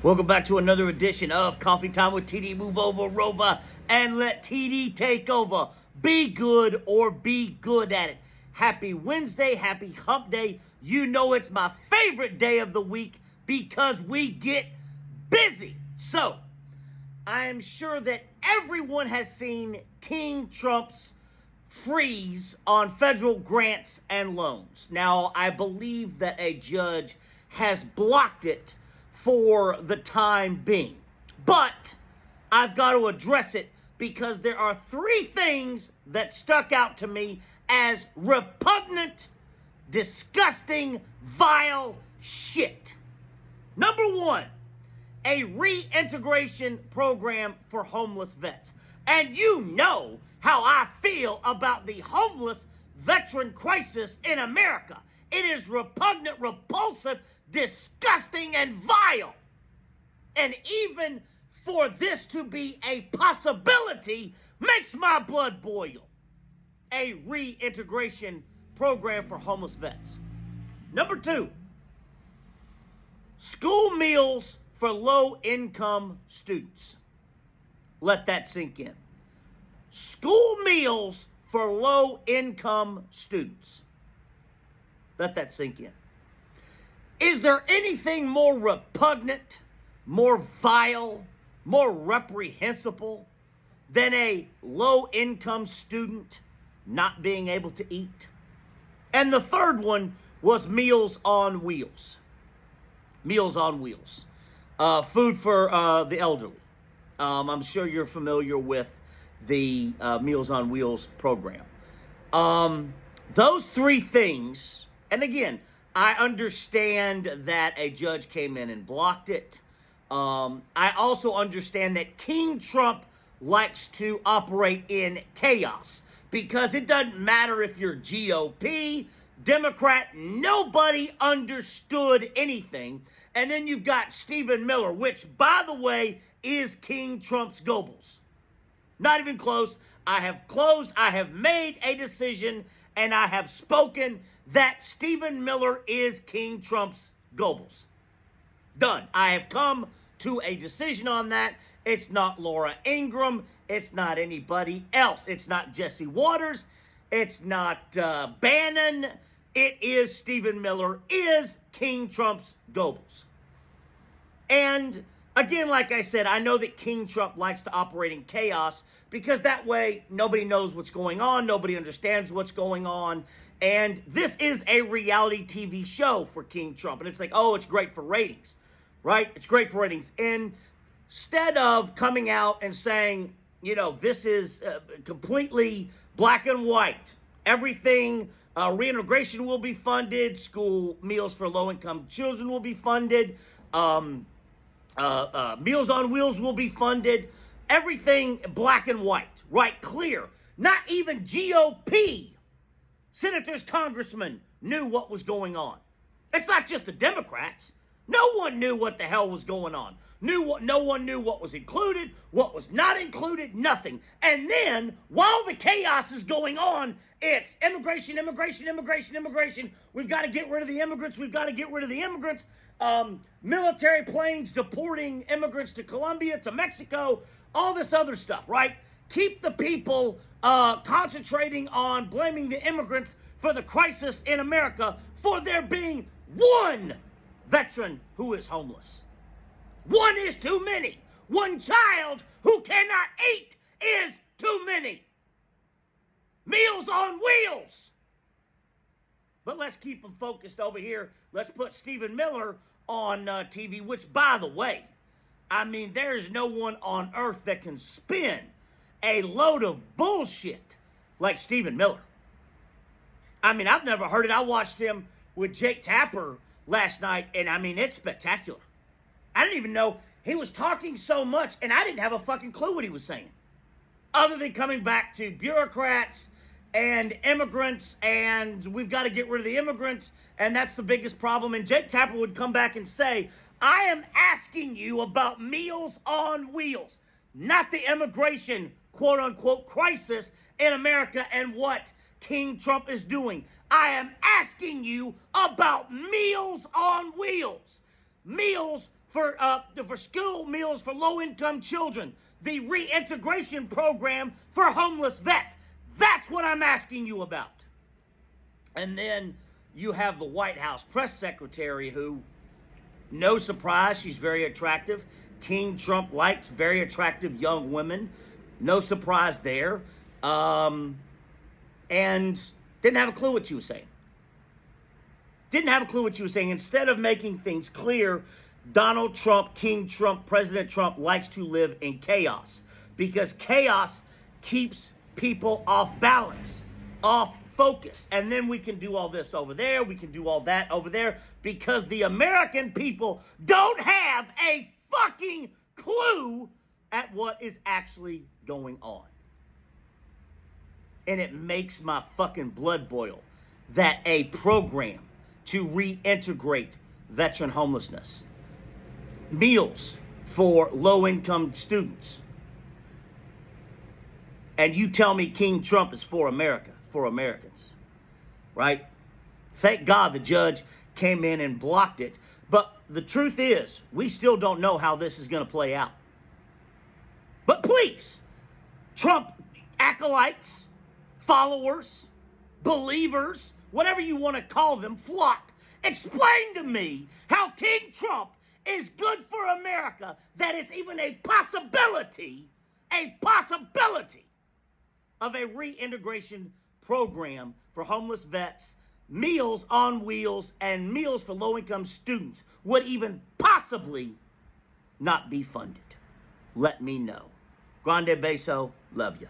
Welcome back to another edition of Coffee Time with TD. Move over, Rover, and let TD take over. Be good or be good at it. Happy Wednesday, happy hump day. You know it's my favorite day of the week because we get busy. So, I am sure that everyone has seen King Trump's freeze on federal grants and loans. Now, I believe that a judge has blocked it for the time being. But I've got to address it because there are three things that stuck out to me as repugnant, disgusting, vile shit. Number one, a reintegration program for homeless vets. And you know how I feel about the homeless veteran crisis in America. It is repugnant, repulsive, disgusting, and vile. And even for this to be a possibility makes my blood boil. A reintegration program for homeless vets. Number two, school meals for low-income students. Let that sink in. School meals for low-income students. Let that sink in. Is there anything more repugnant, more vile, more reprehensible than a low-income student not being able to eat? And the third one was Meals on Wheels. Meals on Wheels. Food for the elderly. I'm sure you're familiar with the Meals on Wheels program. Those three things, and again, I understand that a judge came in and blocked it. I also understand that King Trump likes to operate in chaos because it doesn't matter if you're GOP, Democrat, nobody understood anything. And then you've got Stephen Miller, which, by the way, is King Trump's Goebbels. Not even close. I have made a decision, and I have spoken that Stephen Miller is King Trump's Goebbels. Done. I have come to a decision on that. It's not Laura Ingraham. It's not anybody else. It's not Jesse Waters. It's not Bannon. It is Stephen Miller is King Trump's Goebbels. And again, like I said, I know that King Trump likes to operate in chaos because that way nobody knows what's going on. Nobody understands what's going on. And this is a reality TV show for King Trump. And it's like, oh, it's great for ratings, right? It's great for ratings. And instead of coming out and saying, you know, this is completely black and white, everything, reintegration will be funded, school meals for low-income children will be funded, Meals on Wheels will be funded. Everything black and white, right? Clear. Not even GOP senators, congressmen knew what was going on. It's not just the Democrats. No one knew what the hell was going on. No one knew what was included, what was not included, nothing. And then, while the chaos is going on, it's immigration. We've got to get rid of the immigrants. Military planes deporting immigrants to Colombia, to Mexico, all this other stuff, right? Keep the people concentrating on blaming the immigrants for the crisis in America for there being one veteran who is homeless. One is too many. One child who cannot eat is too many. Meals on Wheels. But let's keep them focused over here. Let's put Stephen Miller on TV, which, by the way, I mean, there's no one on earth that can spin a load of bullshit like Stephen Miller. I mean, I've never heard it. I watched him with Jake Tapper last night, and I mean, it's spectacular. I didn't even know he was talking so much, and I didn't have a fucking clue what he was saying. Other than coming back to bureaucrats and immigrants, and we've got to get rid of the immigrants, and that's the biggest problem. And Jake Tapper would come back and say, I am asking you about Meals on Wheels, not the immigration, quote-unquote, crisis in America and what King Trump is doing. I am asking you about Meals on Wheels. Meals for school meals for low-income children, the reintegration program for homeless vets. That's what I'm asking you about. And then you have the White House press secretary who, no surprise, she's very attractive. King Trump likes very attractive young women. No surprise there. And didn't have a clue what she was saying. Didn't have a clue what she was saying. Instead of making things clear, Donald Trump, King Trump, President Trump likes to live in chaos because chaos keeps people off balance, off focus. And then we can do all this over there. We can do all that over there because the American people don't have a fucking clue at what is actually going on. And it makes my fucking blood boil that a program to reintegrate veteran homelessness, meals for low-income students, and you tell me King Trump is for America, for Americans, right? Thank God the judge came in and blocked it. But the truth is, we still don't know how this is going to play out. But please, Trump acolytes, followers, believers, whatever you want to call them, flock, explain to me how King Trump is good for America, that it's even a possibility of a reintegration program for homeless vets, meals on wheels, and meals for low-income students would even possibly not be funded. Let me know. Grande beso. Love ya.